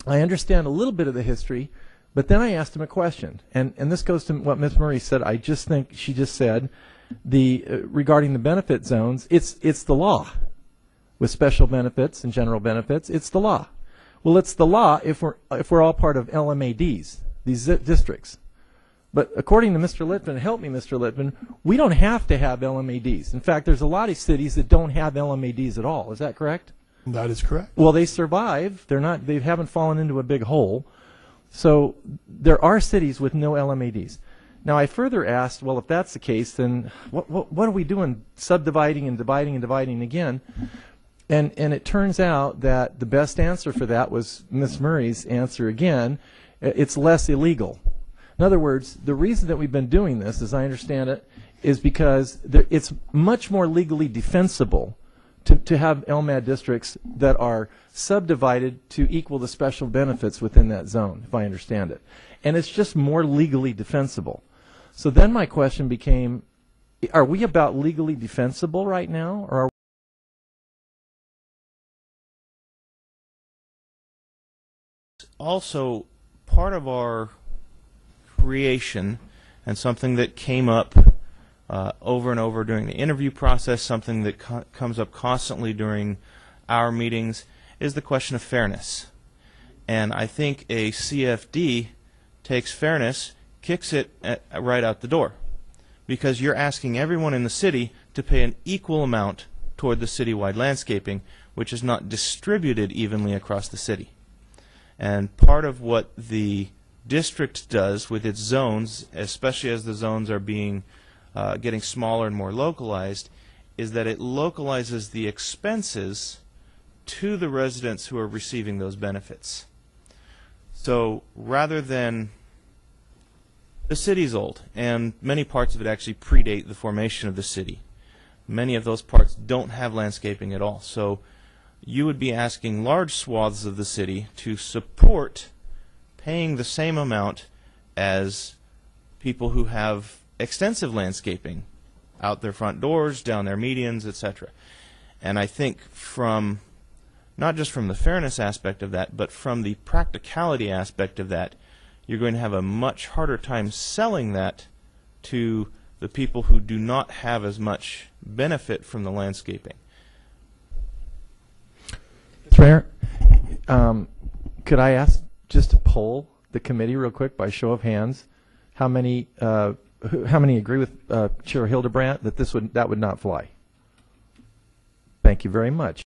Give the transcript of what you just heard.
I understand a little bit of the history, but then I asked him a question, and this goes to what Ms. Murray said. I just think she just said regarding the benefit zones, it's the law. With special benefits and general benefits, it's the law. Well, it's the law if we're all part of LMADs, these districts. But according to Mr. Litvin, help me, Mr. Litvin, we don't have to have LMADs. In fact, there's a lot of cities that don't have LMADs at all. Is that correct? That is correct. Well, they survive. They haven't fallen into a big hole. So there are cities with no LMADs. Now, I further asked, well, if that's the case, then what are we doing, subdividing and dividing and dividing again? And it turns out that the best answer for that was Ms. Murray's answer again. It's less illegal. In other words, the reason that we've been doing this, as I understand it, is because it's much more legally defensible to have LMAD districts that are subdivided to equal the special benefits within that zone, if I understand it. And it's just more legally defensible. So then my question became, are we about legally defensible right now, or are also part of our creation, and something that came up over and over during the interview process, something that comes up constantly during our meetings, is the question of fairness. And I think a CFD takes fairness, kicks it right out the door, because you're asking everyone in the city to pay an equal amount toward the citywide landscaping, which is not distributed evenly across the city. And part of what the district does with its zones, especially as the zones are being getting smaller and more localized, is that it localizes the expenses to the residents who are receiving those benefits. So rather than, the city's old, and many parts of it actually predate the formation of the city. Many of those parts don't have landscaping at all. So you would be asking large swaths of the city to support paying the same amount as people who have extensive landscaping out their front doors, down their medians, etc. And I think from, not just from the fairness aspect of that, but from the practicality aspect of that, you're going to have a much harder time selling that to the people who do not have as much benefit from the landscaping. Mr. Mayor, could I ask just to poll the committee real quick by show of hands? How many agree with Chair Hildebrandt that that would not fly? Thank you very much.